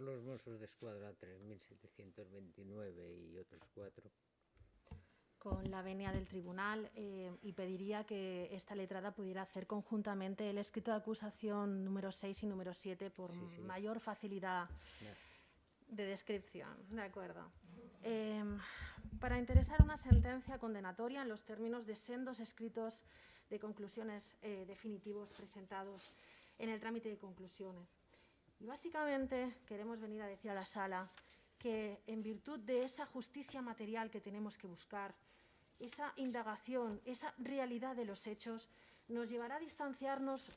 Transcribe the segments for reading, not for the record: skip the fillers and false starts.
los Mossos d'Esquadra 3729 y otros 4. Con la venia del tribunal y pediría que esta letrada pudiera hacer conjuntamente el escrito de acusación número 6 y número 7 por mayor facilidad de descripción. De acuerdo. Para interesar una sentencia condenatoria en los términos de sendos escritos de conclusiones definitivos presentados en el trámite de conclusiones. Y básicamente queremos venir a decir a la sala que en virtud de esa justicia material que tenemos que buscar, esa indagación, esa realidad de los hechos, nos llevará a distanciarnos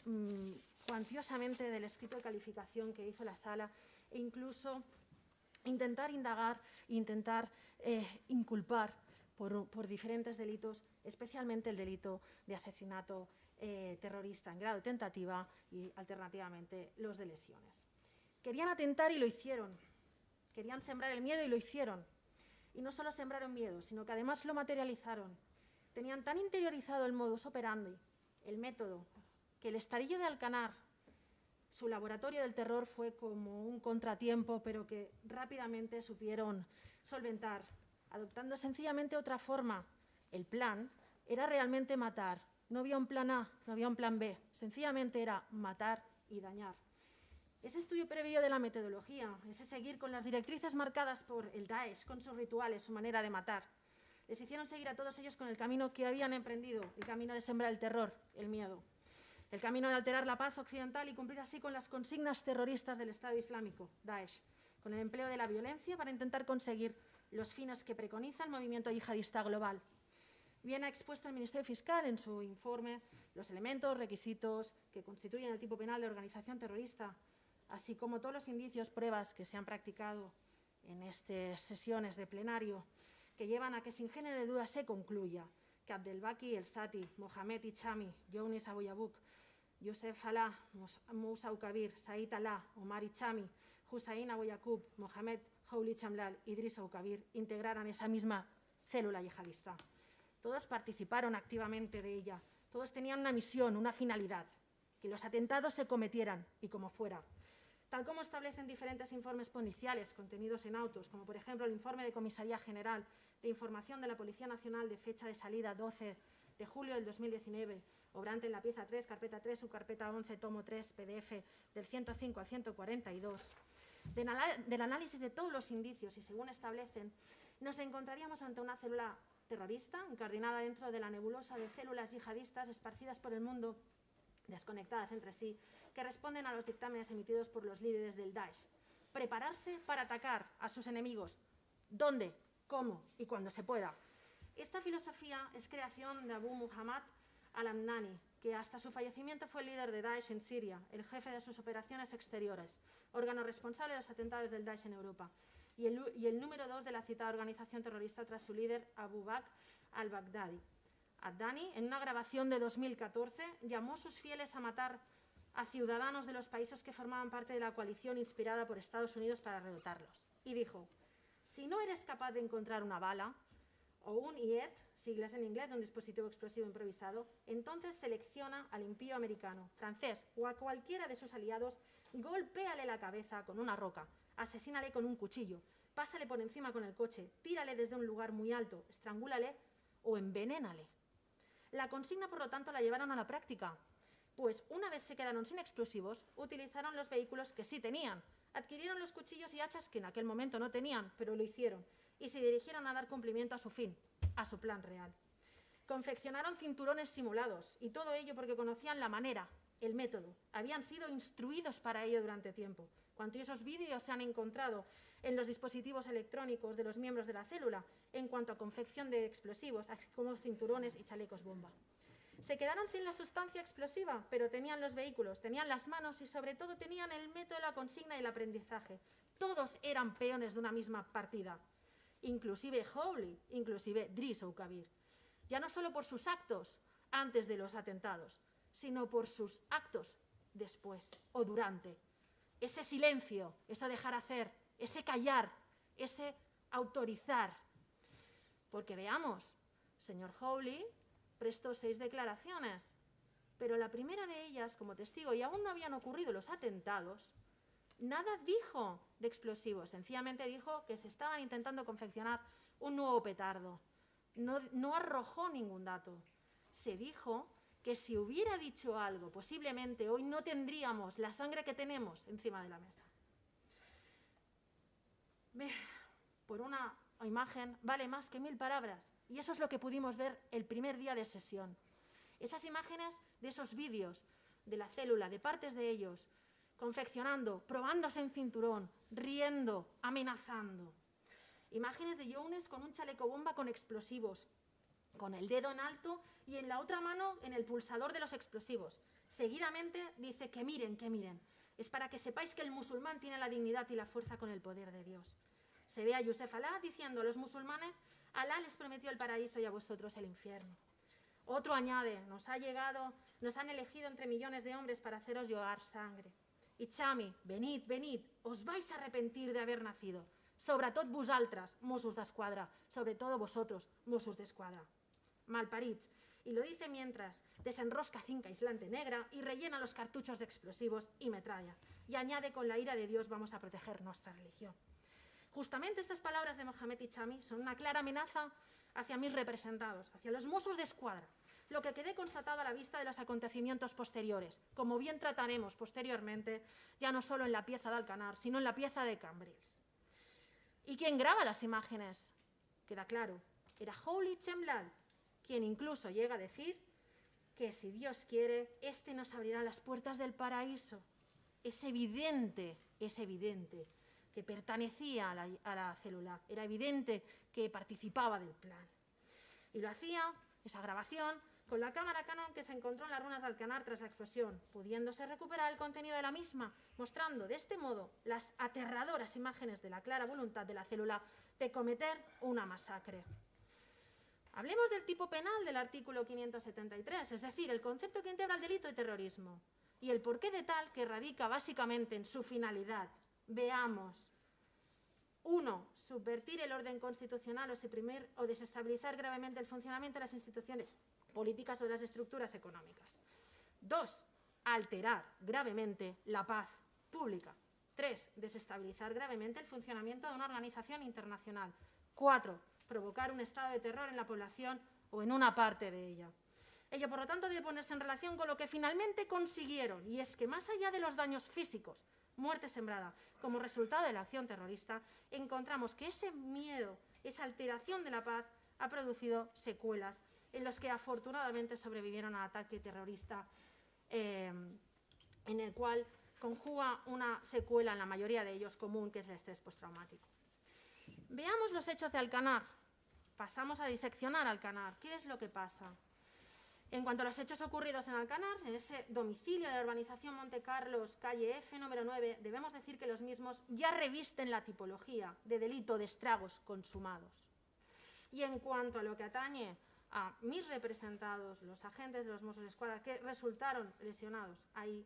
cuantiosamente del escrito de calificación que hizo la sala e incluso intentar indagar e intentar inculpar por diferentes delitos, especialmente el delito de asesinato terrorista en grado de tentativa y, alternativamente, los de lesiones. Querían atentar y lo hicieron. Querían sembrar el miedo y lo hicieron. Y no solo sembraron miedo, sino que además lo materializaron. Tenían tan interiorizado el modus operandi, el método, que el Estarillo de Alcanar, su laboratorio del terror, fue como un contratiempo, pero que rápidamente supieron solventar, adoptando sencillamente otra forma. El plan era realmente matar. No había un plan A, no había un plan B. Sencillamente era matar y dañar. Ese estudio previo de la metodología, ese seguir con las directrices marcadas por el Daesh, con sus rituales, su manera de matar, les hicieron seguir a todos ellos con el camino que habían emprendido, el camino de sembrar el terror, el miedo, el camino de alterar la paz occidental y cumplir así con las consignas terroristas del Estado Islámico, Daesh, con el empleo de la violencia para intentar conseguir los fines que preconiza el movimiento yihadista global. Bien ha expuesto el Ministerio Fiscal en su informe los elementos, requisitos que constituyen el tipo penal de organización terrorista, así como todos los indicios, pruebas que se han practicado en estas sesiones de plenario, que llevan a que sin género de duda se concluya que Abdelbaki el-Sati, Mohamed Ichami, Younis Abouyabuk, Youssef Alaa, Moussa Oukabir, Said Alaa, Omar Ichami, Hussein Abouyakub, Mohamed Houli Chamlal, Idris Oukabir integraran esa misma célula yihadista. Todos participaron activamente de ella, todos tenían una misión, una finalidad, que los atentados se cometieran y como fuera. Tal como establecen diferentes informes policiales contenidos en autos, como por ejemplo el informe de Comisaría General de Información de la Policía Nacional de fecha de salida 12 de julio del 2019, obrante en la pieza 3, carpeta 3, subcarpeta 11, tomo 3, PDF del 105 al 142, del análisis de todos los indicios y según establecen, nos encontraríamos ante una célula terrorista incardinada dentro de la nebulosa de células yihadistas esparcidas por el mundo, desconectadas entre sí, que responden a los dictámenes emitidos por los líderes del Daesh. Prepararse para atacar a sus enemigos. ¿Dónde? ¿Cómo? Y cuando se pueda. Esta filosofía es creación de Abu Muhammad al-Amnani, que hasta su fallecimiento fue el líder de Daesh en Siria, el jefe de sus operaciones exteriores, órgano responsable de los atentados del Daesh en Europa, y el número 2 de la citada organización terrorista tras su líder Abu Bakr al-Baghdadi. Adnani, en una grabación de 2014, llamó a sus fieles a matar a ciudadanos de los países que formaban parte de la coalición inspirada por Estados Unidos para derrotarlos. Y dijo, si no eres capaz de encontrar una bala o un IED, siglas en inglés de un dispositivo explosivo improvisado, entonces selecciona al impío americano, francés o a cualquiera de sus aliados, golpéale la cabeza con una roca, asesínale con un cuchillo, pásale por encima con el coche, tírale desde un lugar muy alto, estrangúlale o envenénale. La consigna, por lo tanto, la llevaron a la práctica, pues una vez se quedaron sin explosivos, utilizaron los vehículos que sí tenían, adquirieron los cuchillos y hachas que en aquel momento no tenían, pero lo hicieron, y se dirigieron a dar cumplimiento a su fin, a su plan real. Confeccionaron cinturones simulados, y todo ello porque conocían la manera, el método, habían sido instruidos para ello durante tiempo. Cuantiosos vídeos se han encontrado en los dispositivos electrónicos de los miembros de la célula en cuanto a confección de explosivos, así como cinturones y chalecos bomba. Se quedaron sin la sustancia explosiva, pero tenían los vehículos, tenían las manos y sobre todo tenían el método, la consigna y el aprendizaje. Todos eran peones de una misma partida, inclusive Houli, inclusive Driss Oukabir. Ya no solo por sus actos antes de los atentados, sino por sus actos después o durante. Ese silencio, ese dejar hacer, ese callar, ese autorizar. Porque veamos, señor Houli prestó 6 declaraciones, pero la primera de ellas como testigo, y aún no habían ocurrido los atentados, Nada dijo de explosivos, sencillamente dijo que se estaban intentando confeccionar un nuevo petardo. No arrojó ningún dato. Se dijo que si hubiera dicho algo, posiblemente hoy no tendríamos la sangre que tenemos encima de la mesa. Por una imagen vale más que 1000 palabras. Y eso es lo que pudimos ver el primer día de sesión. Esas imágenes de esos vídeos de la célula, de partes de ellos, confeccionando, probándose en cinturón, riendo, amenazando. Imágenes de Younes con un chaleco bomba con explosivos, con el dedo en alto y en la otra mano en el pulsador de los explosivos. Seguidamente dice que miren, es para que sepáis que el musulmán tiene la dignidad y la fuerza con el poder de Dios. Se ve a Yusef Alá diciendo a los musulmanes, Alá les prometió el paraíso y a vosotros el infierno. Otro añade, nos han elegido entre millones de hombres para haceros llorar sangre. Y Chami, venid, os vais a arrepentir de haber nacido. Sobretot vosaltres, Mossos d'Esquadra, sobre todo vosotros, Mossos d'Esquadra. Malparits. Y lo dice mientras desenrosca cinta aislante negra y rellena los cartuchos de explosivos y metralla. Y añade, con la ira de Dios vamos a proteger nuestra religión. Justamente estas palabras de Mohamed y Chami son una clara amenaza hacia mis representados, hacia los Mossos d'Esquadra, lo que quede constatado a la vista de los acontecimientos posteriores, como bien trataremos posteriormente, ya no solo en la pieza de Alcanar, sino en la pieza de Cambrils. ¿Y quién graba las imágenes? Queda claro, era Holy Chemlal, quien incluso llega a decir que si Dios quiere, este nos abrirá las puertas del paraíso. Es evidente que pertenecía a la célula, era evidente que participaba del plan. Y lo hacía, esa grabación, con la cámara Canon que se encontró en las ruinas de Alcanar tras la explosión, pudiéndose recuperar el contenido de la misma, mostrando de este modo las aterradoras imágenes de la clara voluntad de la célula de cometer una masacre. Hablemos del tipo penal del artículo 573, es decir, el concepto que integra el delito de terrorismo y el porqué de tal, que radica básicamente en su finalidad. Veamos. 1. Subvertir el orden constitucional o suprimir o desestabilizar gravemente el funcionamiento de las instituciones políticas o de las estructuras económicas. 2. Alterar gravemente la paz pública. 3. Desestabilizar gravemente el funcionamiento de una organización internacional. 4. Provocar un estado de terror en la población o en una parte de ella. Ello, por lo tanto, debe ponerse en relación con lo que finalmente consiguieron, y es que más allá de los daños físicos, muerte sembrada, como resultado de la acción terrorista, encontramos que ese miedo, esa alteración de la paz, ha producido secuelas en los que afortunadamente sobrevivieron al ataque terrorista, en el cual conjuga una secuela en la mayoría de ellos común, que es el estrés postraumático. Veamos los hechos de Alcanar. Pasamos a diseccionar Alcanar. ¿Qué es lo que pasa? En cuanto a los hechos ocurridos en Alcanar, en ese domicilio de la urbanización Monte Carlos, calle F, número 9, debemos decir que los mismos ya revisten la tipología de delito de estragos consumados. Y en cuanto a lo que atañe a mis representados, los agentes de los Mossos d'Esquadra, que resultaron lesionados ahí,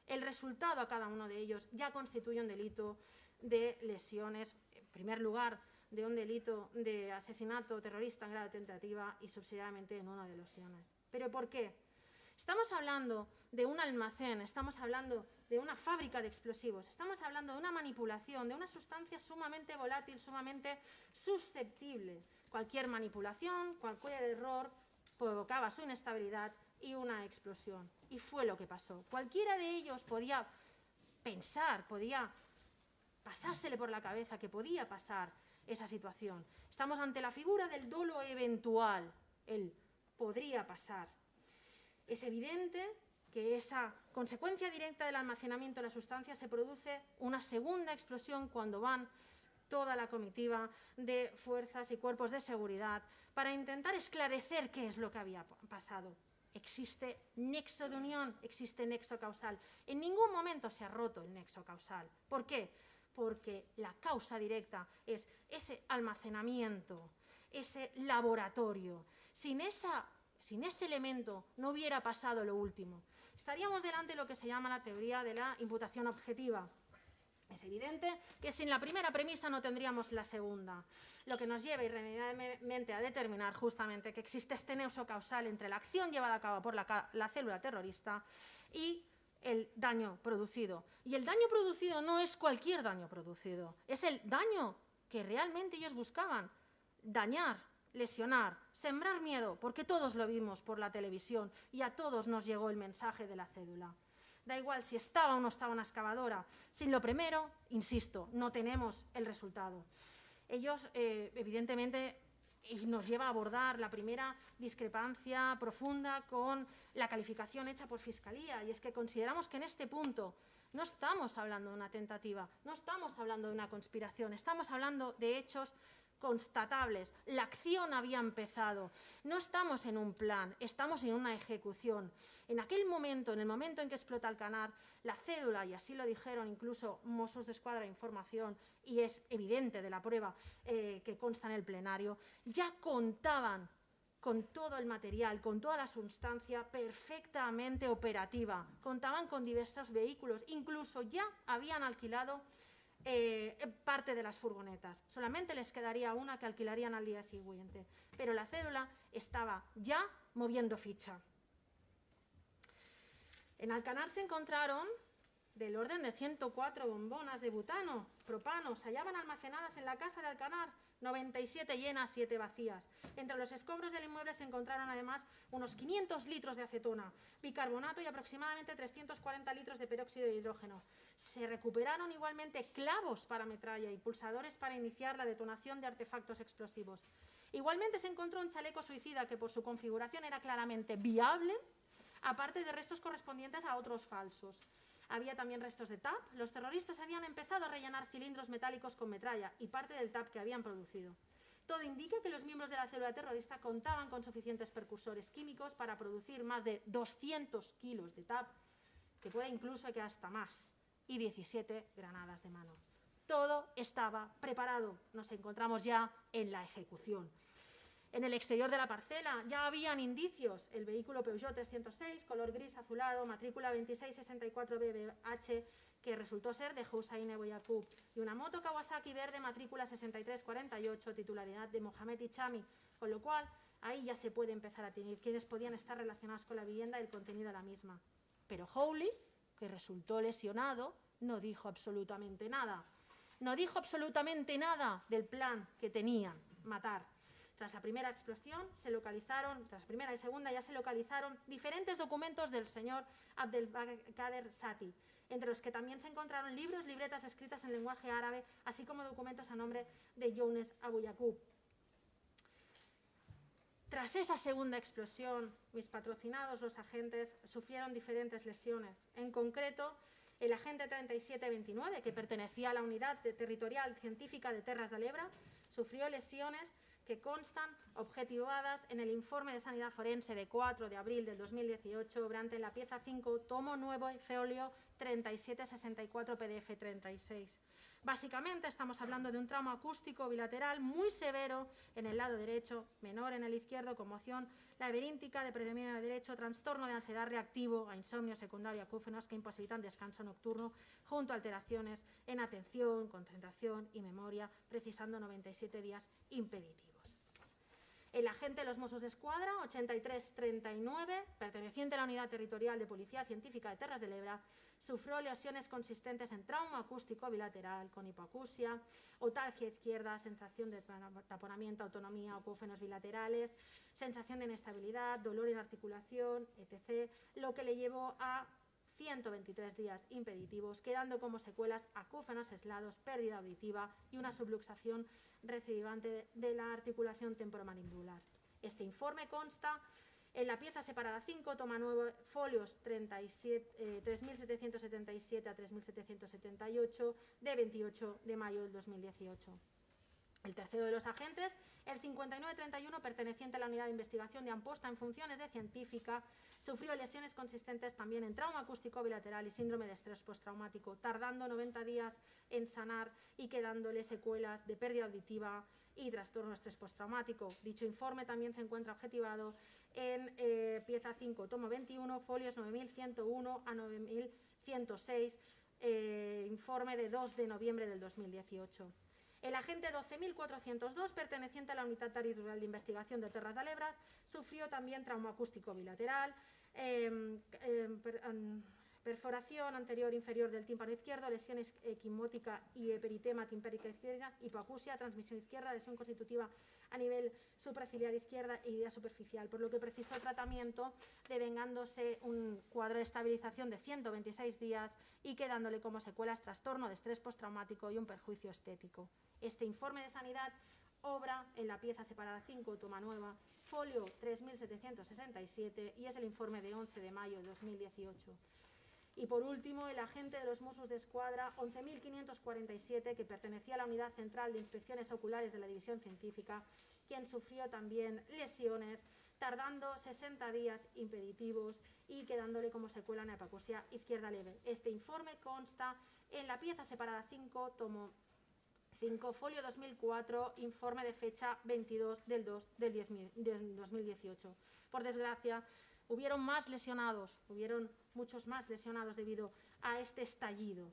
el resultado a cada uno de ellos ya constituye un delito de lesiones, en primer lugar, de un delito de asesinato terrorista en grado de tentativa y subsidiariamente en uno de lesiones. ¿Pero por qué? Estamos hablando de un almacén, estamos hablando de una fábrica de explosivos, estamos hablando de una manipulación, de una sustancia sumamente volátil, sumamente susceptible. Cualquier manipulación, cualquier error provocaba su inestabilidad y una explosión. Y fue lo que pasó. Cualquiera de ellos podía pensar, podía pasársele por la cabeza que podía pasar esa situación. Estamos ante la figura del dolo eventual, el podría pasar. Es evidente que esa consecuencia directa del almacenamiento de la sustancia se produce una segunda explosión cuando van toda la comitiva de fuerzas y cuerpos de seguridad para intentar esclarecer qué es lo que había pasado. Existe nexo de unión, existe nexo causal. En ningún momento se ha roto el nexo causal. ¿Por qué? Porque la causa directa es ese almacenamiento, ese laboratorio. Sin ese elemento no hubiera pasado lo último. Estaríamos delante de lo que se llama la teoría de la imputación objetiva. Es evidente que sin la primera premisa no tendríamos la segunda, lo que nos lleva irremediablemente a determinar justamente que existe este nexo causal entre la acción llevada a cabo por la célula terrorista y el daño producido. Y el daño producido no es cualquier daño producido, es el daño que realmente ellos buscaban: dañar, lesionar, sembrar miedo, porque todos lo vimos por la televisión y a todos nos llegó el mensaje de la cédula. Da igual si estaba o no estaba una excavadora. Sin lo primero, insisto, no tenemos el resultado. Ellos, evidentemente, y nos lleva a abordar la primera discrepancia profunda con la calificación hecha por Fiscalía, y es que consideramos que en este punto no estamos hablando de una tentativa, no estamos hablando de una conspiración, estamos hablando de hechos constatables. La acción había empezado. No estamos en un plan, estamos en una ejecución. En aquel momento, en el momento en que explota Alcanar, la cédula, y así lo dijeron incluso Mossos d'Esquadra de Información, y es evidente de la prueba que consta en el plenario, ya contaban con todo el material, con toda la sustancia perfectamente operativa. Contaban con diversos vehículos, incluso ya habían alquilado parte de las furgonetas. Solamente les quedaría una que alquilarían al día siguiente. Pero la cédula estaba ya moviendo ficha. En Alcanar se encontraron del orden de 104 bombonas de butano, propano. Se hallaban almacenadas en la casa de Alcanar, 97 llenas, 7 vacías. Entre los escombros del inmueble se encontraron además unos 500 litros de acetona, bicarbonato y aproximadamente 340 litros de peróxido de hidrógeno. Se recuperaron igualmente clavos para metralla y pulsadores para iniciar la detonación de artefactos explosivos. Igualmente se encontró un chaleco suicida que por su configuración era claramente viable, aparte de restos correspondientes a otros falsos. Había también restos de TAP. Los terroristas habían empezado a rellenar cilindros metálicos con metralla y parte del TAP que habían producido. Todo indica que los miembros de la célula terrorista contaban con suficientes precursores químicos para producir más de 200 kilos de TAP, que puede incluso que hasta más, y 17 granadas de mano. Todo estaba preparado. Nos encontramos ya en la ejecución. En el exterior de la parcela ya habían indicios: el vehículo Peugeot 306, color gris azulado, matrícula 2664BBH, que resultó ser de Hussein Abu Yaqub, y una moto Kawasaki verde, matrícula 6348, titularidad de Mohamed Ichami, con lo cual ahí ya se puede empezar a tener quiénes podían estar relacionados con la vivienda y el contenido de la misma. Pero Hawley, que resultó lesionado, no dijo absolutamente nada. No dijo absolutamente nada del plan que tenían: matar. Tras la primera explosión, tras la primera y segunda, ya se localizaron diferentes documentos del señor Abdelkader Sati, entre los que también se encontraron libros, libretas escritas en lenguaje árabe, así como documentos a nombre de Younes Abu Yaqub. Tras esa segunda explosión, mis patrocinados, los agentes, sufrieron diferentes lesiones. En concreto, el agente 3729, que pertenecía a la Unidad Territorial Científica de Terras de l'Ebre, sufrió lesiones que constan objetivadas en el informe de Sanidad Forense de 4 de abril del 2018, obrante en la pieza 5, tomo nuevo, folio 3764 PDF 36. Básicamente estamos hablando de un trauma acústico bilateral muy severo en el lado derecho, menor en el izquierdo, conmoción laberíntica de predominio del derecho, trastorno de ansiedad reactivo a insomnio secundario acúfenos que imposibilitan descanso nocturno, junto a alteraciones en atención, concentración y memoria, precisando 97 días impeditivos. El agente de los Mossos d'Esquadra, 8339, perteneciente a la Unidad Territorial de Policía Científica de Terras de l'Ebre, sufrió lesiones consistentes en trauma acústico bilateral con hipoacusia, otalgia izquierda, sensación de taponamiento, autonomía, acúfenos bilaterales, sensación de inestabilidad, dolor en articulación, etc., lo que le llevó a 123 días impeditivos, quedando como secuelas acúfenos aislados, pérdida auditiva y una subluxación recidivante de la articulación temporomandibular. Este informe consta en la pieza separada 5, toma 9, folios 3777 a 3778 de 28 de mayo del 2018. El tercero de los agentes, el 5931, perteneciente a la Unidad de Investigación de Amposta en funciones de científica, sufrió lesiones consistentes también en trauma acústico bilateral y síndrome de estrés postraumático, tardando 90 días en sanar y quedándole secuelas de pérdida auditiva y trastorno de estrés postraumático. Dicho informe también se encuentra objetivado en pieza 5, tomo 21, folios 9101 a 9106, informe de 2 de noviembre del 2018. El agente 12.402, perteneciente a la Unidad Territorial de Investigación de Terras de l'Ebre, sufrió también trauma acústico bilateral, perforación anterior inferior del tímpano izquierdo, lesión equimótica y peritema timpánica izquierda, hipoacusia, transmisión izquierda, lesión constitutiva a nivel supraciliar izquierda e idea superficial, por lo que precisó tratamiento devengándose un cuadro de estabilización de 126 días y quedándole como secuelas trastorno de estrés postraumático y un perjuicio estético. Este informe de sanidad obra en la pieza separada 5, toma nueva, folio 3767 y es el informe de 11 de mayo de 2018. Y por último, el agente de los Mossos d'Esquadra 11.547, que pertenecía a la Unidad Central de Inspecciones Oculares de la División Científica, quien sufrió también lesiones, tardando 60 días impeditivos y quedándole como secuela una hipoacusia izquierda leve. Este informe consta en la pieza separada 5, tomo 5, folio 2004, informe de fecha 22 del 2 del 2018. Por desgracia, hubieron muchos más lesionados debido a este estallido.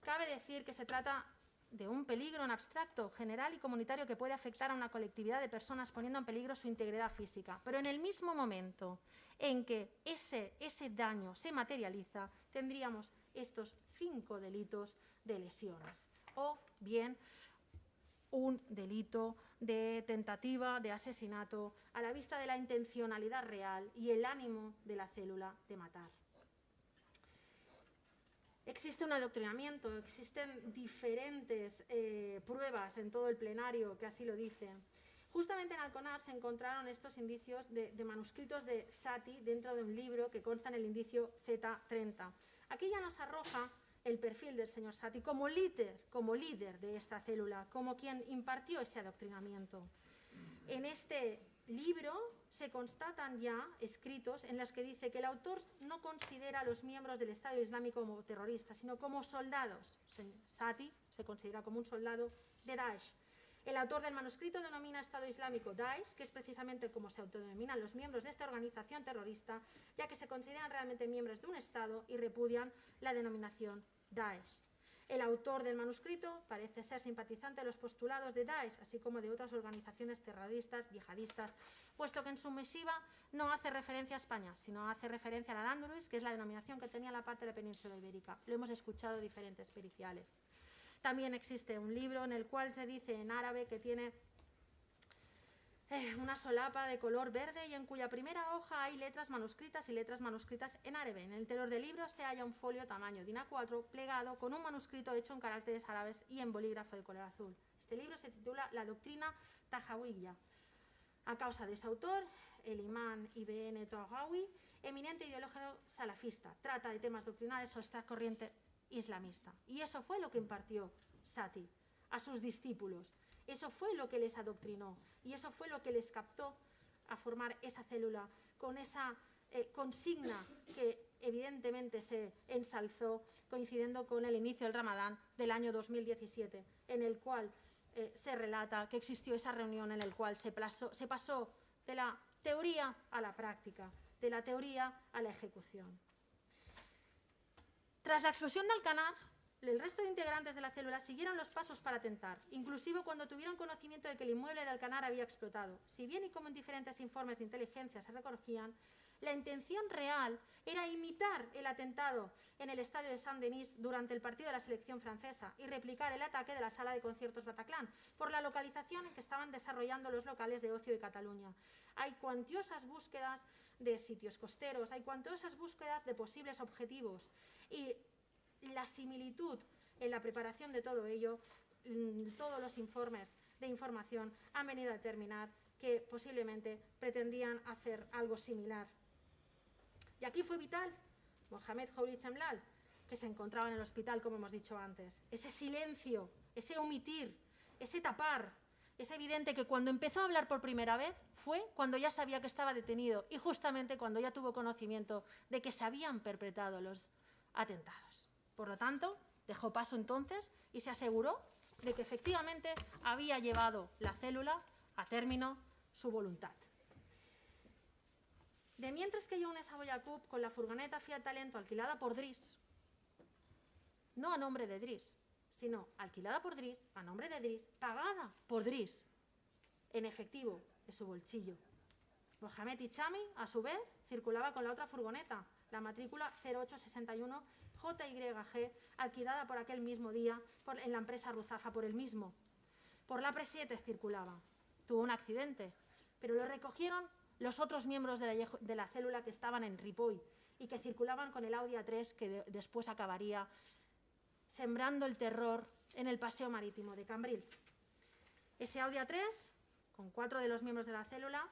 Cabe decir que se trata de un peligro en abstracto, general y comunitario que puede afectar a una colectividad de personas poniendo en peligro su integridad física. Pero en el mismo momento en que ese daño se materializa, tendríamos estos 5 delitos de lesiones o bien un delito de tentativa de asesinato a la vista de la intencionalidad real y el ánimo de la célula de matar. Existe un adoctrinamiento, existen diferentes pruebas en todo el plenario que así lo dicen. Justamente en Alconar se encontraron estos indicios de manuscritos de Saty dentro de un libro que consta en el indicio Z30. Aquí ya nos arroja el perfil del señor Saty como líder de esta célula, como quien impartió ese adoctrinamiento. En este libro se constatan ya escritos en los que dice que el autor no considera a los miembros del Estado Islámico como terroristas, sino como soldados. Saty se considera como un soldado de Daesh. El autor del manuscrito denomina Estado Islámico Daesh, que es precisamente como se autodenominan los miembros de esta organización terrorista, ya que se consideran realmente miembros de un Estado y repudian la denominación Daesh. El autor del manuscrito parece ser simpatizante de los postulados de Daesh, así como de otras organizaciones terroristas, yihadistas, puesto que en su misiva no hace referencia a España, sino hace referencia al Al-Ándalus, que es la denominación que tenía la parte de la península ibérica. Lo hemos escuchado diferentes periciales. También existe un libro en el cual se dice en árabe que tiene una solapa de color verde y en cuya primera hoja hay letras manuscritas y letras manuscritas en árabe. En el interior del libro se halla un folio tamaño DIN A4 plegado con un manuscrito hecho en caracteres árabes y en bolígrafo de color azul. Este libro se titula La doctrina Tahawiyya. A causa de su autor, el imán Ibn Tahawi, eminente ideólogo salafista, trata de temas doctrinales sobre esta corriente islamista. Y eso fue lo que impartió Saty a sus discípulos. Eso fue lo que les adoctrinó y eso fue lo que les captó a formar esa célula con esa consigna que evidentemente se ensalzó coincidiendo con el inicio del Ramadán del año 2017, en el cual se relata que existió esa reunión en la cual se pasó de la teoría a la práctica, de la teoría a la ejecución. Tras la explosión de Alcanar, el resto de integrantes de la célula siguieron los pasos para atentar, inclusive cuando tuvieron conocimiento de que el inmueble de Alcanar había explotado. Si bien y como en diferentes informes de inteligencia se recogían, la intención real era imitar el atentado en el estadio de Saint-Denis durante el partido de la selección francesa y replicar el ataque de la sala de conciertos Bataclan por la localización en que estaban desarrollando los locales de ocio de Cataluña. Hay cuantiosas búsquedas de sitios costeros, hay cuantiosas búsquedas de posibles objetivos y la similitud en la preparación de todo ello, todos los informes de información han venido a determinar que posiblemente pretendían hacer algo similar. Y aquí fue vital Mohamed Houli Chamlal, que se encontraba en el hospital, como hemos dicho antes. Ese silencio, ese omitir, ese tapar. Es evidente que cuando empezó a hablar por primera vez fue cuando ya sabía que estaba detenido y justamente cuando ya tuvo conocimiento de que se habían perpetrado los atentados. Por lo tanto, dejó paso entonces y se aseguró de que efectivamente había llevado la célula a término su voluntad. De mientras que Younes Abo Yacoub con la furgoneta Fiat Talento alquilada por Driss, no a nombre de Driss, sino alquilada por Driss, a nombre de Driss, pagada por Driss, en efectivo de su bolsillo. Mohamed Hichami, a su vez, circulaba con la otra furgoneta, la matrícula 0861 JYG, alquilada por aquel mismo día en la empresa Ruzafa por el mismo. Por la Pre-7 circulaba. Tuvo un accidente, pero lo recogieron los otros miembros de la célula que estaban en Ripoll y que circulaban con el Audi A3 que después acabaría sembrando el terror en el paseo marítimo de Cambrils. Ese Audi A3, con 4 de los miembros de la célula,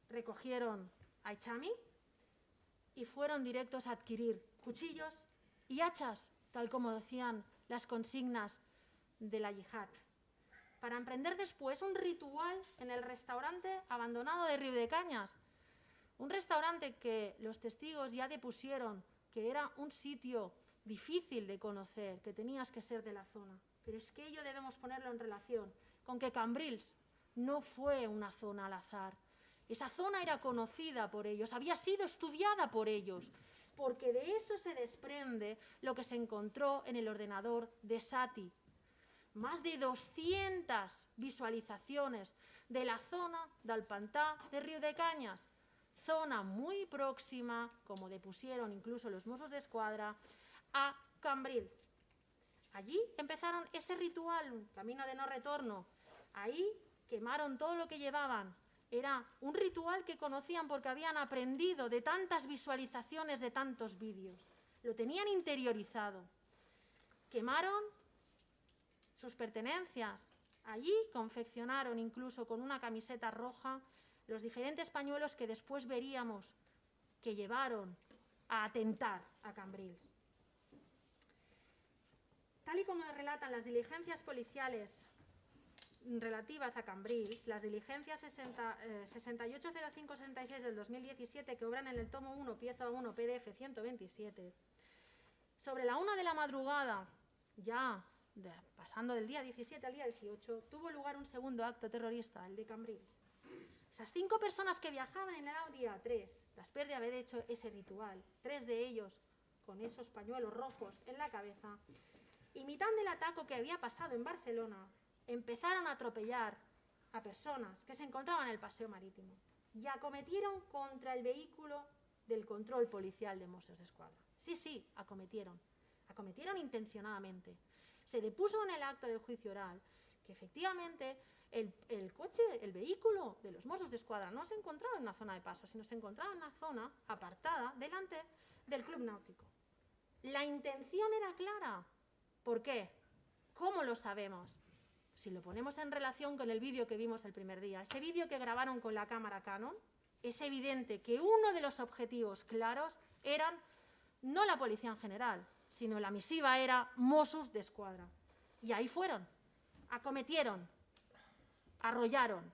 recogieron a Echami y fueron directos a adquirir cuchillos y hachas, tal como decían las consignas de la yihad, para emprender después un ritual en el restaurante abandonado de Riudecañas. Un restaurante que los testigos ya depusieron que era un sitio difícil de conocer, que tenías que ser de la zona. Pero es que ello debemos ponerlo en relación con que Cambrils no fue una zona al azar. Esa zona era conocida por ellos, había sido estudiada por ellos, porque de eso se desprende lo que se encontró en el ordenador de Sati. Más de 200 visualizaciones de la zona del pantà de Riudecañas, zona muy próxima, como depusieron incluso los Mossos d'Esquadra, a Cambrils. Allí empezaron ese ritual, un camino de no retorno. Ahí quemaron todo lo que llevaban. Era un ritual que conocían porque habían aprendido de tantas visualizaciones, de tantos vídeos. Lo tenían interiorizado. Quemaron sus pertenencias. Allí confeccionaron incluso con una camiseta roja los diferentes pañuelos que después veríamos que llevaron a atentar a Cambrils. Tal y como relatan las diligencias policiales relativas a Cambrils, las diligencias 680566 del 2017, que obran en el tomo 1, pieza 1, PDF 127, sobre la 1 de la madrugada, ya pasando del día 17 al día 18, tuvo lugar un segundo acto terrorista, el de Cambrils. Esas 5 personas que viajaban en el Audi A3, después de haber hecho ese ritual, 3 de ellos con esos pañuelos rojos en la cabeza, imitando el ataque que había pasado en Barcelona, empezaron a atropellar a personas que se encontraban en el paseo marítimo y acometieron contra el vehículo del control policial de Mossos d'Esquadra. Sí, acometieron intencionadamente. Se depuso en el acto del juicio oral que efectivamente el coche, el vehículo de los Mossos d'Esquadra no se encontraba en una zona de paso, sino se encontraba en una zona apartada delante del Club Náutico. La intención era clara. ¿Por qué? ¿Cómo lo sabemos? Si lo ponemos en relación con el vídeo que vimos el primer día, ese vídeo que grabaron con la cámara Canon, es evidente que uno de los objetivos claros eran no la Policía en general, sino la misiva era Mossos d'Esquadra. Y ahí fueron, acometieron, arrollaron.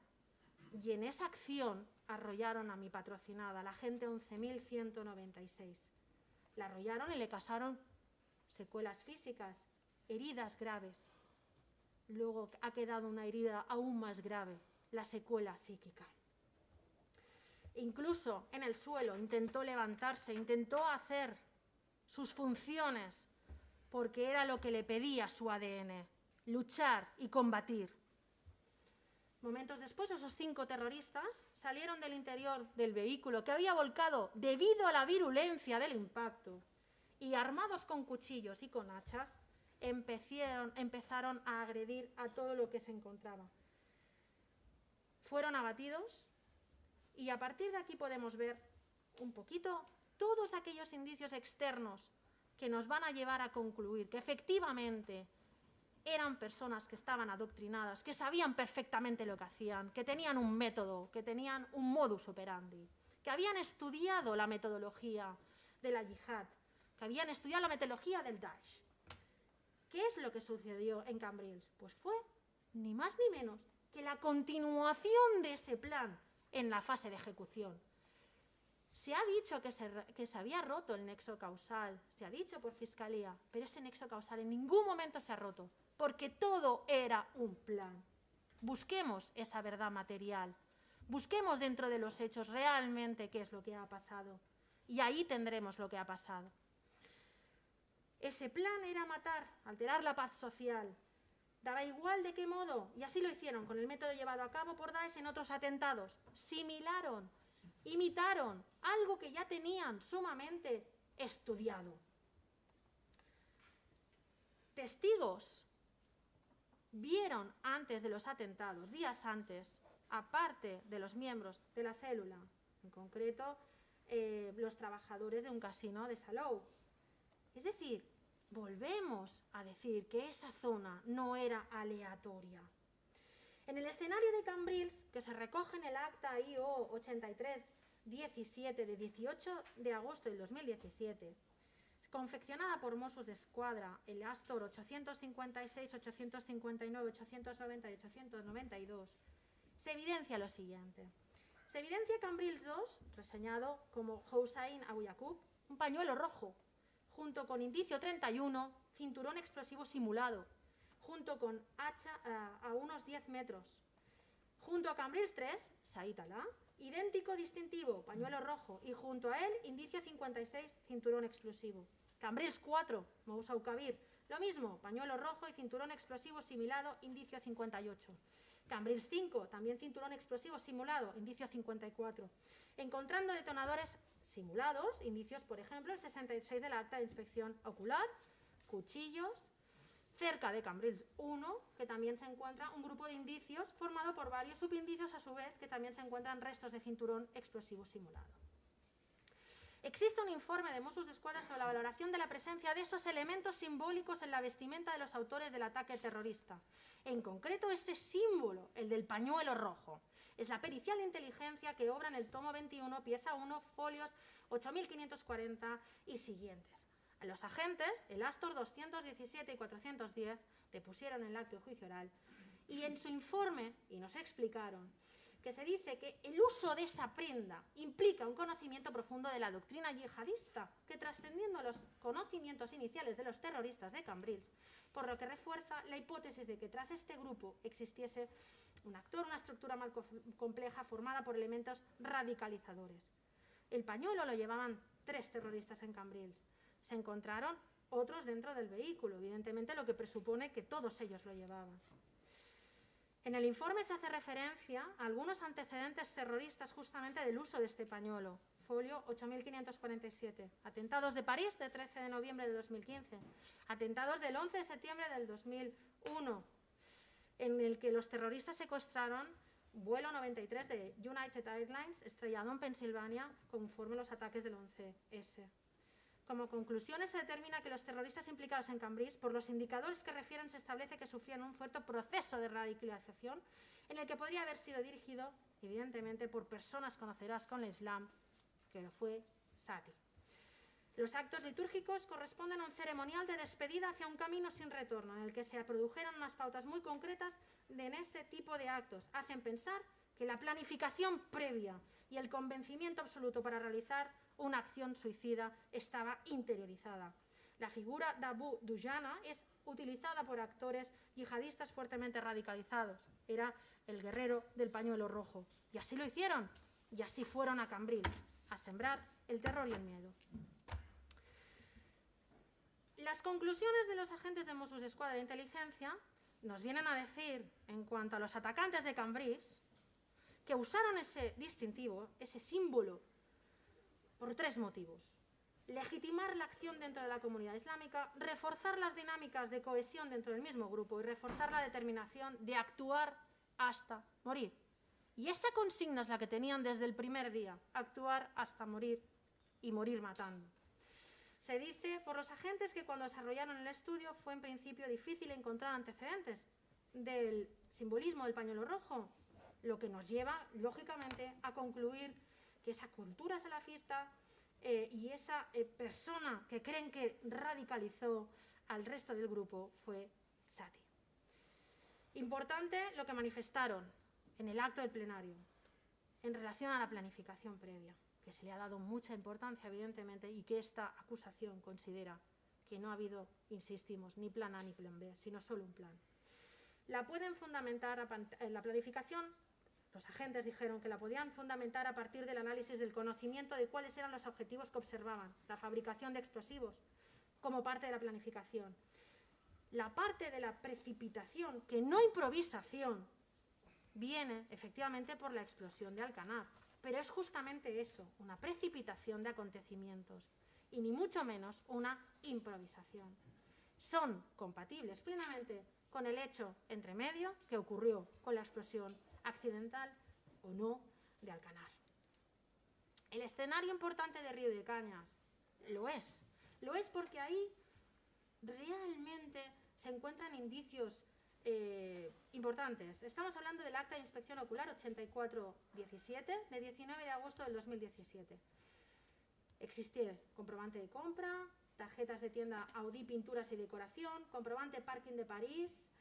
Y en esa acción arrollaron a mi patrocinada, la Agente 11.196. La arrollaron y le causaron secuelas físicas, heridas graves. Luego ha quedado una herida aún más grave, la secuela psíquica. Incluso en el suelo intentó levantarse, intentó hacer sus funciones, porque era lo que le pedía su ADN, luchar y combatir. Momentos después, esos 5 terroristas salieron del interior del vehículo que había volcado debido a la virulencia del impacto y, armados con cuchillos y con hachas, empezaron a agredir a todo lo que se encontraba. Fueron abatidos y a partir de aquí podemos ver un poquito todos aquellos indicios externos que nos van a llevar a concluir que efectivamente eran personas que estaban adoctrinadas, que sabían perfectamente lo que hacían, que tenían un método, que tenían un modus operandi, que habían estudiado la metodología de la yihad, que habían estudiado la metodología del Daesh. ¿Qué es lo que sucedió en Cambrils? Pues fue ni más ni menos que la continuación de ese plan en la fase de ejecución. Se ha dicho que se había roto el nexo causal, se ha dicho por Fiscalía, pero ese nexo causal en ningún momento se ha roto, porque todo era un plan. Busquemos esa verdad material, busquemos dentro de los hechos realmente qué es lo que ha pasado, y ahí tendremos lo que ha pasado. Ese plan era matar, alterar la paz social. Daba igual de qué modo, y así lo hicieron con el método llevado a cabo por Daesh en otros atentados. Similaron imitaron algo que ya tenían sumamente estudiado. Testigos vieron antes de los atentados, días antes, aparte de los miembros de la célula, en concreto los trabajadores de un casino de Salou. Es decir, volvemos a decir que esa zona no era aleatoria. En el escenario de Cambrils, que se recoge en el acta IO 83-17 de 18 de agosto del 2017, confeccionada por Mossos d'Esquadra, el Astor 856, 859, 890 y 892, se evidencia lo siguiente. Se evidencia Cambrils 2, reseñado como Hossein Abu Yaqub, un pañuelo rojo, junto con indicio 31, cinturón explosivo simulado, junto con hacha a unos 10 metros. Junto a Cambrils 3, Said Alá, idéntico distintivo, pañuelo rojo, y junto a él, indicio 56, cinturón explosivo. Cambrils 4, Moussa Oukabir, lo mismo, pañuelo rojo y cinturón explosivo simulado, indicio 58. Cambrils 5, también cinturón explosivo simulado, indicio 54. Encontrando detonadores simulados, indicios, por ejemplo, el 66 del acta de inspección ocular, cuchillos. Cerca de Cambrils 1, que también se encuentra un grupo de indicios formado por varios subindicios, a su vez, que también se encuentran restos de cinturón explosivo simulado. Existe un informe de Mossos d'Esquadra sobre la valoración de la presencia de esos elementos simbólicos en la vestimenta de los autores del ataque terrorista. En concreto, ese símbolo, el del pañuelo rojo, es la pericial de inteligencia que obra en el tomo 21, pieza 1, folios 8540 y siguientes. A los agentes, el Astor 217 y 410, depusieron en el acto de juicio oral, y en su informe, y nos explicaron, que se dice que el uso de esa prenda implica un conocimiento profundo de la doctrina yihadista, que trascendiendo los conocimientos iniciales de los terroristas de Cambrils, por lo que refuerza la hipótesis de que tras este grupo existiese un actor, una estructura más compleja formada por elementos radicalizadores. El pañuelo lo llevaban 3 terroristas en Cambrils. Se encontraron otros dentro del vehículo, evidentemente lo que presupone que todos ellos lo llevaban. En el informe se hace referencia a algunos antecedentes terroristas justamente del uso de este pañuelo. Folio 8547. Atentados de París de 13 de noviembre de 2015. Atentados del 11 de septiembre del 2001, en el que los terroristas secuestraron vuelo 93 de United Airlines estrellado en Pensilvania conforme los ataques del 11S. Como conclusiones, se determina que los terroristas implicados en Cambrils, por los indicadores que refieren, se establece que sufrían un fuerte proceso de radicalización en el que podría haber sido dirigido, evidentemente, por personas conocedoras con el Islam, que fue Saty. Los actos litúrgicos corresponden a un ceremonial de despedida hacia un camino sin retorno, en el que se produjeron unas pautas muy concretas en ese tipo de actos. Hacen pensar que la planificación previa y el convencimiento absoluto para realizar una acción suicida estaba interiorizada. La figura de Abu Dujana es utilizada por actores yihadistas fuertemente radicalizados. Era el guerrero del pañuelo rojo. Y así lo hicieron. Y así fueron a Cambrils, a sembrar el terror y el miedo. Las conclusiones de los agentes de Mossos d'Esquadra de inteligencia nos vienen a decir, en cuanto a los atacantes de Cambrils, que usaron ese distintivo, ese símbolo, por 3 motivos. Legitimar la acción dentro de la comunidad islámica, reforzar las dinámicas de cohesión dentro del mismo grupo y reforzar la determinación de actuar hasta morir. Y esa consigna es la que tenían desde el primer día, actuar hasta morir y morir matando. Se dice por los agentes que cuando desarrollaron el estudio fue en principio difícil encontrar antecedentes del simbolismo del pañuelo rojo, lo que nos lleva, lógicamente, a concluir que esa cultura salafista y esa persona que creen que radicalizó al resto del grupo fue Saty. Importante lo que manifestaron en el acto del plenario en relación a la planificación previa, que se le ha dado mucha importancia, evidentemente, y que esta acusación considera que no ha habido, insistimos, ni plan A ni plan B, sino solo un plan. La pueden fundamentar en la planificación. Los agentes dijeron que la podían fundamentar a partir del análisis del conocimiento de cuáles eran los objetivos que observaban, la fabricación de explosivos como parte de la planificación. La parte de la precipitación, que no improvisación, viene efectivamente por la explosión de Alcanar. pero es justamente eso, una precipitación de acontecimientos y ni mucho menos una improvisación. Son compatibles plenamente con el hecho entre medio que ocurrió con la explosión accidental o no de Alcanar. El escenario importante de Río de Cañas lo es porque ahí realmente se encuentran indicios importantes. Estamos hablando del acta de inspección ocular 8417 de 19 de agosto del 2017. Existe comprobante de compra, tarjetas de tienda Audi, pinturas y decoración, comprobante parking de París,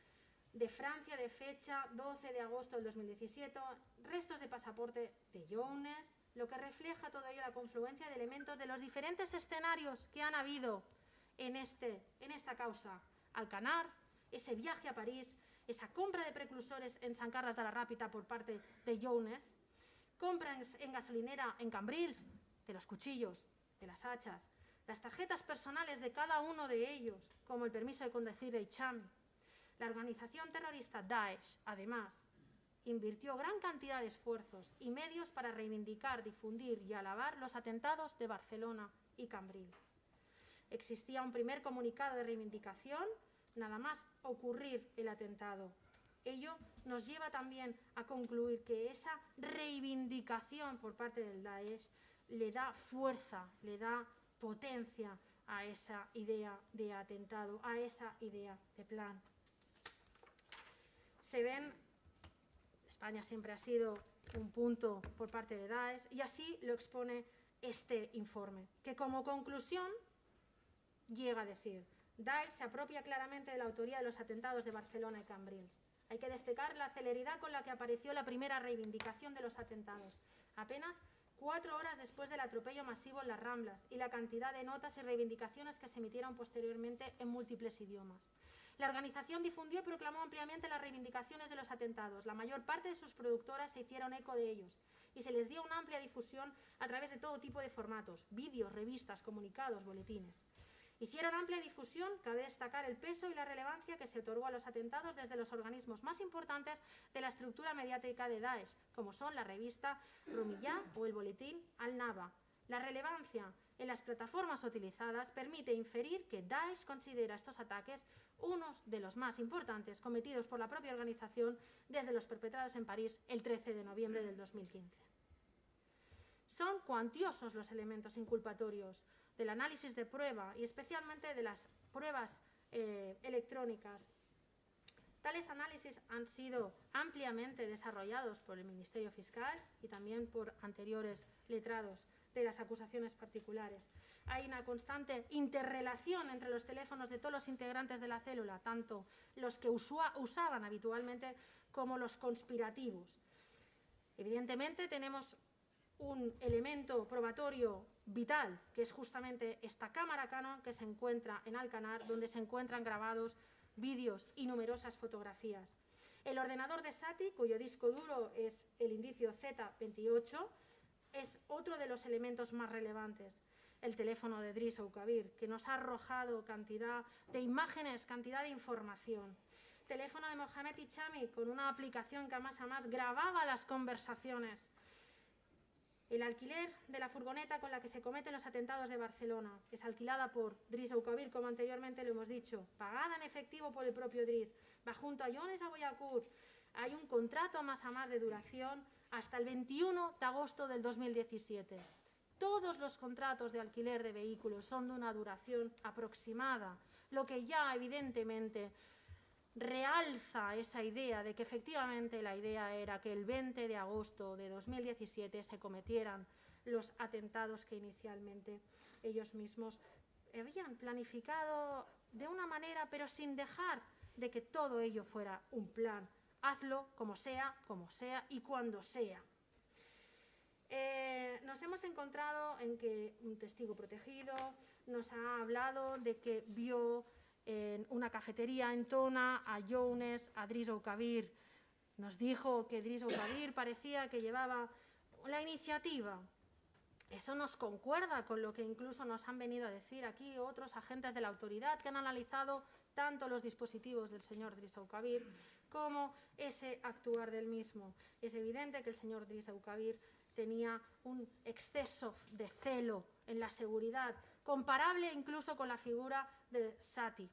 de Francia de fecha 12 de agosto del 2017, restos de pasaporte de Jones, lo que refleja todo ello la confluencia de elementos de los diferentes escenarios que han habido en esta causa. Alcanar, ese viaje a París, esa compra de precursores en San Carles de la Ràpita por parte de Jones, compra en gasolinera en Cambrils de los cuchillos, de las hachas, las tarjetas personales de cada uno de ellos, como el permiso de conducir de Chami. La organización terrorista Daesh, además, invirtió gran cantidad de esfuerzos y medios para reivindicar, difundir y alabar los atentados de Barcelona y Cambrils. Existía un primer comunicado de reivindicación, nada más ocurrir el atentado. Ello nos lleva también a concluir que esa reivindicación por parte del Daesh le da fuerza, le da potencia a esa idea de atentado, a esa idea de plan. Se ven, España siempre ha sido un punto por parte de Daesh y así lo expone este informe, que como conclusión llega a decir: Daesh se apropia claramente de la autoría de los atentados de Barcelona y Cambrils. Hay que destacar la celeridad con la que apareció la primera reivindicación de los atentados, apenas 4 horas después del atropello masivo en las Ramblas, y la cantidad de notas y reivindicaciones que se emitieron posteriormente en múltiples idiomas. La organización difundió y proclamó ampliamente las reivindicaciones de los atentados. La mayor parte de sus productoras se hicieron eco de ellos y se les dio una amplia difusión a través de todo tipo de formatos: vídeos, revistas, comunicados, boletines. Hicieron amplia difusión, cabe destacar el peso y la relevancia que se otorgó a los atentados desde los organismos más importantes de la estructura mediática de Daesh, como son la revista Rumiyá o el boletín Al-Naba. La relevancia en las plataformas utilizadas permite inferir que Daesh considera estos ataques unos de los más importantes cometidos por la propia organización desde los perpetrados en París el 13 de noviembre del 2015. Son cuantiosos los elementos inculpatorios del análisis de prueba y especialmente de las pruebas electrónicas. Tales análisis han sido ampliamente desarrollados por el Ministerio Fiscal y también por anteriores letrados de las acusaciones particulares. Hay una constante interrelación entre los teléfonos de todos los integrantes de la célula, tanto los que usaban habitualmente como los conspirativos. Evidentemente tenemos un elemento probatorio vital, que es justamente esta cámara Canon que se encuentra en Alcanar, donde se encuentran grabados vídeos y numerosas fotografías. El ordenador de Sati, cuyo disco duro es el indicio Z28, es otro de los elementos más relevantes. El teléfono de Driss Oukabir, que nos ha arrojado cantidad de imágenes, cantidad de información. Teléfono de Mohamed Hichami, con una aplicación que a más grababa las conversaciones. El alquiler de la furgoneta con la que se cometen los atentados de Barcelona es alquilada por Driss Oukabir, como anteriormente lo hemos dicho, pagada en efectivo por el propio Driss. Va junto a Jones Abouyaacour. Hay un contrato a más de duración hasta el 21 de agosto del 2017. Todos los contratos de alquiler de vehículos son de una duración aproximada, lo que ya evidentemente realza esa idea de que efectivamente la idea era que el 20 de agosto de 2017 se cometieran los atentados que inicialmente ellos mismos habían planificado de una manera, pero sin dejar de que todo ello fuera un plan. Hazlo como sea y cuando sea. Nos hemos encontrado en que un testigo protegido nos ha hablado de que vio en una cafetería en Tona a Jones, a Driss Oukabir. Nos dijo que Driss Oukabir parecía que llevaba la iniciativa. Eso nos concuerda con lo que incluso nos han venido a decir aquí otros agentes de la autoridad que han analizado tanto los dispositivos del señor Driss Oukabir como ese actuar del mismo. Es evidente que el señor Driss Oukabir tenía un exceso de celo en la seguridad, comparable incluso con la figura de Saty.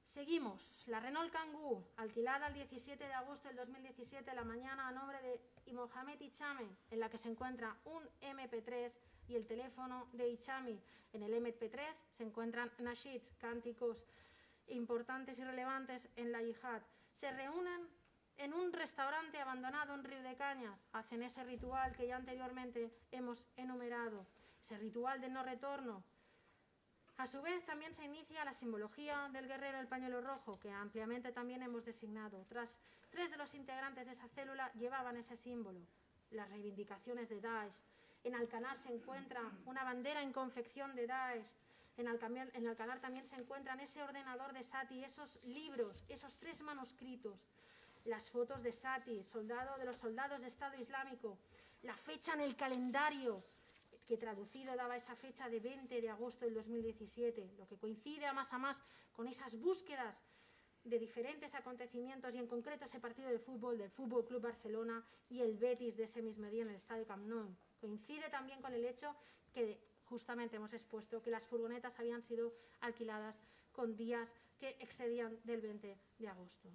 Seguimos. La Renault Kangoo, alquilada el 17 de agosto del 2017 a la mañana a nombre de Mohamed Hichami, en la que se encuentra un MP3 y el teléfono de Hichami. En el MP3 se encuentran nasheeds, cánticos importantes y relevantes en la yihad. Se reúnen en un restaurante abandonado en Riudecañas. Hacen ese ritual que ya anteriormente hemos enumerado, ese ritual de no retorno. A su vez, también se inicia la simbología del guerrero del pañuelo rojo, que ampliamente también hemos designado. Tres de los integrantes de esa célula llevaban ese símbolo, las reivindicaciones de Daesh. En Alcanar se encuentra una bandera en confección de Daesh. En Alcanar también se encuentran ese ordenador de Saty, esos libros, esos 3 manuscritos, las fotos de Saty, de los soldados de Estado Islámico, la fecha en el calendario, que traducido daba esa fecha de 20 de agosto del 2017, lo que coincide a más con esas búsquedas de diferentes acontecimientos y en concreto ese partido de fútbol del Fútbol Club Barcelona y el Betis de ese mismo día en el Estadio Camp Nou. Coincide también con el hecho que justamente hemos expuesto que las furgonetas habían sido alquiladas con días que excedían del 20 de agosto.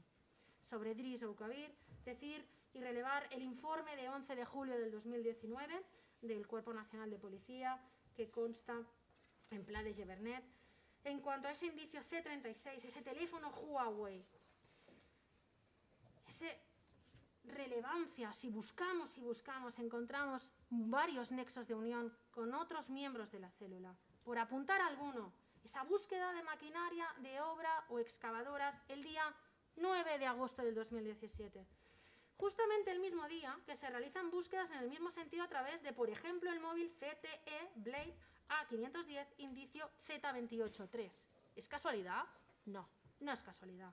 Sobre Driss Oukabir, decir y relevar el informe de 11 de julio del 2019 del Cuerpo Nacional de Policía, que consta en Pla de Givernet, en cuanto a ese indicio C36, ese teléfono Huawei, esa relevancia, si buscamos, encontramos varios nexos de unión con otros miembros de la célula. Por apuntar alguno, esa búsqueda de maquinaria, de obra o excavadoras el día 9 de agosto del 2017. Justamente el mismo día que se realizan búsquedas en el mismo sentido a través de, por ejemplo, el móvil CTE Blade A510, indicio Z283. ¿Es casualidad? No, no es casualidad.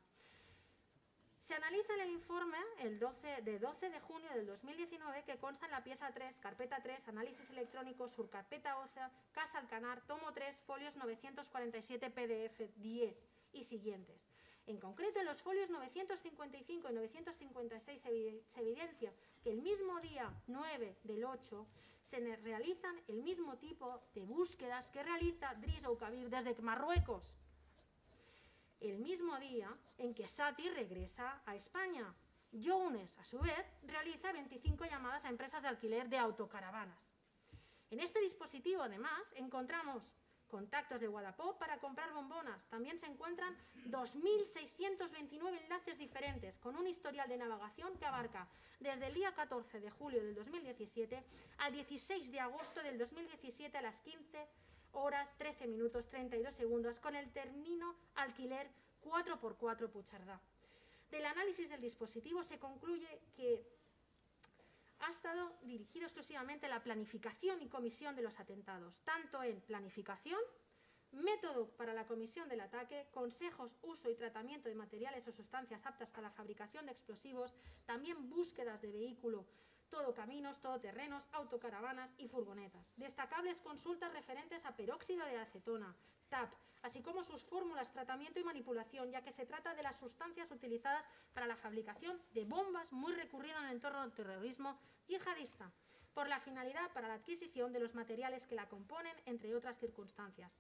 Se analiza en el informe de 12 de junio del 2019 que consta en la pieza 3, carpeta 3, análisis electrónico, subcarpeta OCA, Casa Alcanar, tomo 3, folios 947 PDF 10 y siguientes. En concreto, en los folios 955 y 956 se evidencia que el mismo día 9 del 8 se realizan el mismo tipo de búsquedas que realiza Driss Oukabir desde Marruecos. El mismo día en que Saty regresa a España. Younes, a su vez, realiza 25 llamadas a empresas de alquiler de autocaravanas. En este dispositivo, además, encontramos contactos de Wallapop para comprar bombonas. También se encuentran 2.629 enlaces diferentes, con un historial de navegación que abarca desde el día 14 de julio del 2017 al 16 de agosto del 2017 a las 15 horas 13 minutos 32 segundos con el término alquiler 4x4 Puigcerdà. Del análisis del dispositivo se concluye que ha estado dirigido exclusivamente a la planificación y comisión de los atentados, tanto en planificación, método para la comisión del ataque, consejos, uso y tratamiento de materiales o sustancias aptas para la fabricación de explosivos, también búsquedas de vehículo, todocaminos, todoterrenos, autocaravanas y furgonetas. Destacables consultas referentes a peróxido de acetona, TAP, así como sus fórmulas, tratamiento y manipulación, ya que se trata de las sustancias utilizadas para la fabricación de bombas muy recurrida en el entorno del terrorismo yihadista, por la finalidad para la adquisición de los materiales que la componen, entre otras circunstancias.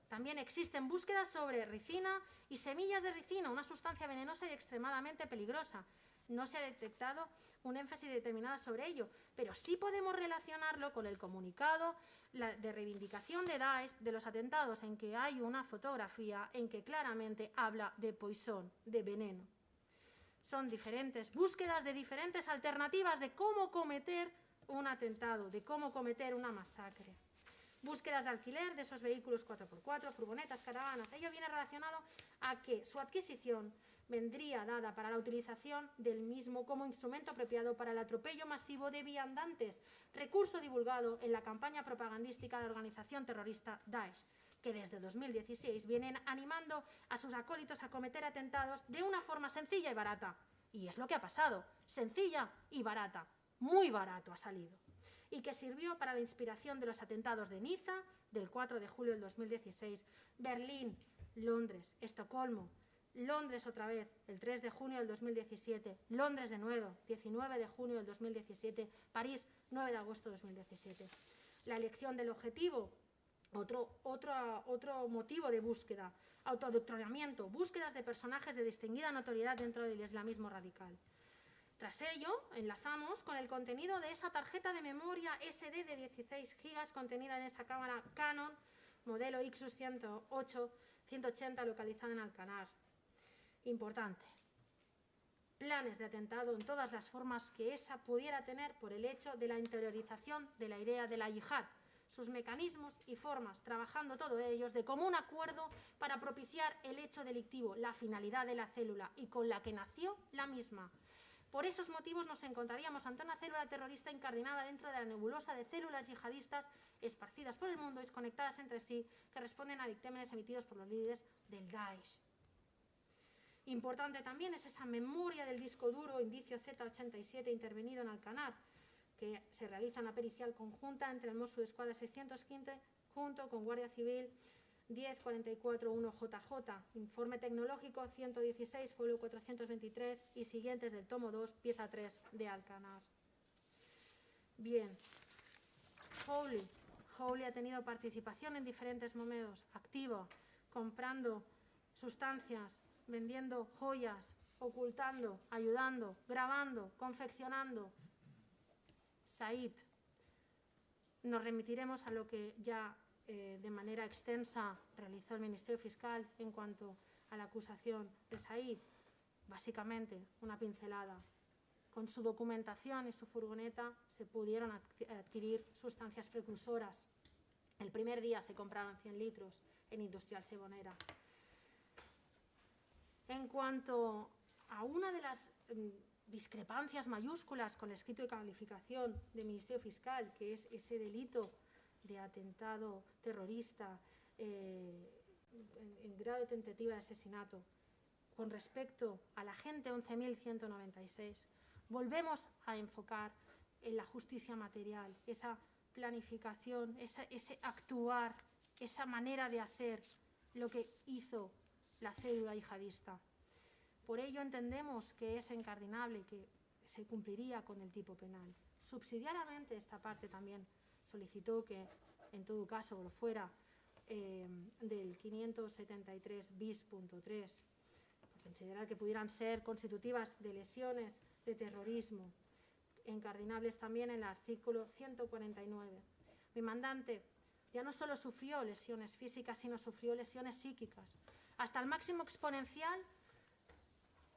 También existen búsquedas sobre ricina y semillas de ricino, una sustancia venenosa y extremadamente peligrosa. No se ha detectado un énfasis determinado sobre ello, pero sí podemos relacionarlo con el comunicado de reivindicación de Daesh de los atentados, en que hay una fotografía en que claramente habla de poison, de veneno. Son diferentes búsquedas de diferentes alternativas de cómo cometer un atentado, de cómo cometer una masacre. Búsquedas de alquiler de esos vehículos 4x4, furgonetas, caravanas. Ello viene relacionado a que su adquisición vendría dada para la utilización del mismo como instrumento apropiado para el atropello masivo de viandantes, recurso divulgado en la campaña propagandística de la organización terrorista Daesh, que desde 2016 vienen animando a sus acólitos a cometer atentados de una forma sencilla y barata. Y es lo que ha pasado, sencilla y barata, muy barato ha salido. Y que sirvió para la inspiración de los atentados de Niza, del 4 de julio del 2016, Berlín, Londres, Estocolmo, Londres otra vez, el 3 de junio del 2017. Londres de nuevo, 19 de junio del 2017. París, 9 de agosto de 2017. La elección del objetivo, otro motivo de búsqueda. Autoadoctrinamiento, búsquedas de personajes de distinguida notoriedad dentro del islamismo radical. Tras ello, enlazamos con el contenido de esa tarjeta de memoria SD de 16 GB contenida en esa cámara Canon, modelo Ixus 180 localizada en Alcanar. Importante. Planes de atentado en todas las formas que esa pudiera tener por el hecho de la interiorización de la idea de la yihad, sus mecanismos y formas, trabajando todos ellos de común acuerdo para propiciar el hecho delictivo, la finalidad de la célula y con la que nació la misma. Por esos motivos nos encontraríamos ante una célula terrorista incardinada dentro de la nebulosa de células yihadistas esparcidas por el mundo y desconectadas entre sí, que responden a dictámenes emitidos por los líderes del Daesh. Importante también es esa memoria del disco duro indicio Z87 intervenido en Alcanar, que se realiza una pericial conjunta entre el Mossos d'Esquadra 615 junto con Guardia Civil 10441JJ, informe tecnológico 116, folio 423 y siguientes del tomo 2, pieza 3 de Alcanar. Bien, Hawley ha tenido participación en diferentes momentos, activo, comprando sustancias, vendiendo joyas, ocultando, ayudando, grabando, confeccionando. Said, nos remitiremos a lo que ya de manera extensa realizó el Ministerio Fiscal en cuanto a la acusación de Said. Básicamente, una pincelada. Con su documentación y su furgoneta se pudieron adquirir sustancias precursoras. El primer día se compraron 100 litros en Industrial Sebonera. En cuanto a una de las discrepancias mayúsculas con el escrito de calificación del Ministerio Fiscal, que es ese delito de atentado terrorista en grado de tentativa de asesinato, con respecto a la agente 11.196, volvemos a enfocar en la justicia material, esa planificación, ese actuar, esa manera de hacer lo que hizo la célula yihadista. Por ello entendemos que es incardinable y que se cumpliría con el tipo penal. Subsidiariamente, esta parte también solicitó que, en todo caso, lo fuera del 573 bis.3, por considerar que pudieran ser constitutivas de lesiones de terrorismo, incardinables también en el artículo 149. Mi mandante ya no solo sufrió lesiones físicas, sino sufrió lesiones psíquicas, hasta el máximo exponencial,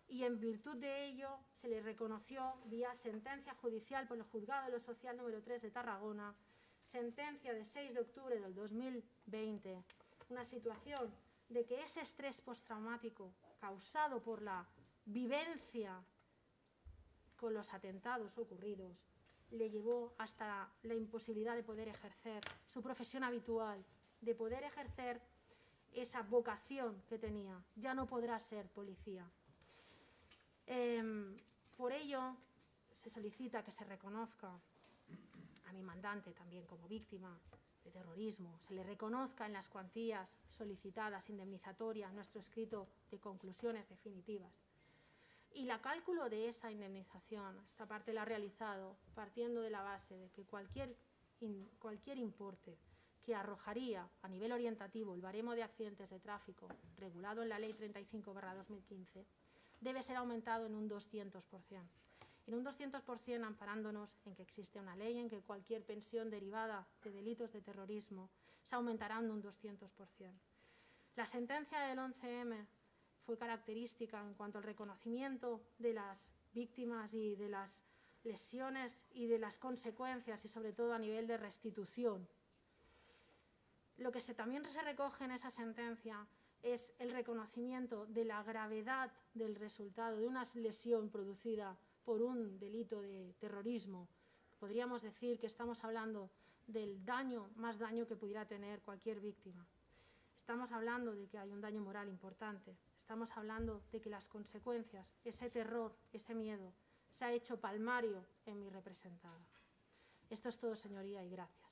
y en virtud de ello se le reconoció vía sentencia judicial por el Juzgado de lo Social número 3 de Tarragona, sentencia de 6 de octubre del 2020, una situación de que ese estrés postraumático causado por la vivencia con los atentados ocurridos le llevó hasta la imposibilidad de poder ejercer su profesión habitual, de poder ejercer esa vocación que tenía. Ya no podrá ser policía. Por ello, se solicita que se reconozca a mi mandante también como víctima de terrorismo, se le reconozca en las cuantías solicitadas indemnizatorias nuestro escrito de conclusiones definitivas. Y la cálculo de esa indemnización, esta parte la ha realizado partiendo de la base de que cualquier importe que arrojaría a nivel orientativo el baremo de accidentes de tráfico regulado en la Ley 35/2015 debe ser aumentado en un 200%. En un 200% amparándonos en que existe una ley en que cualquier pensión derivada de delitos de terrorismo se aumentará en un 200%. La sentencia del 11M fue característica en cuanto al reconocimiento de las víctimas y de las lesiones y de las consecuencias, y sobre todo a nivel de restitución. Lo que también se recoge en esa sentencia es el reconocimiento de la gravedad del resultado de una lesión producida por un delito de terrorismo. Podríamos decir que estamos hablando del daño, más daño que pudiera tener cualquier víctima. Estamos hablando de que hay un daño moral importante. Estamos hablando de que las consecuencias, ese terror, ese miedo, se ha hecho palmario en mi representada. Esto es todo, señoría, y gracias.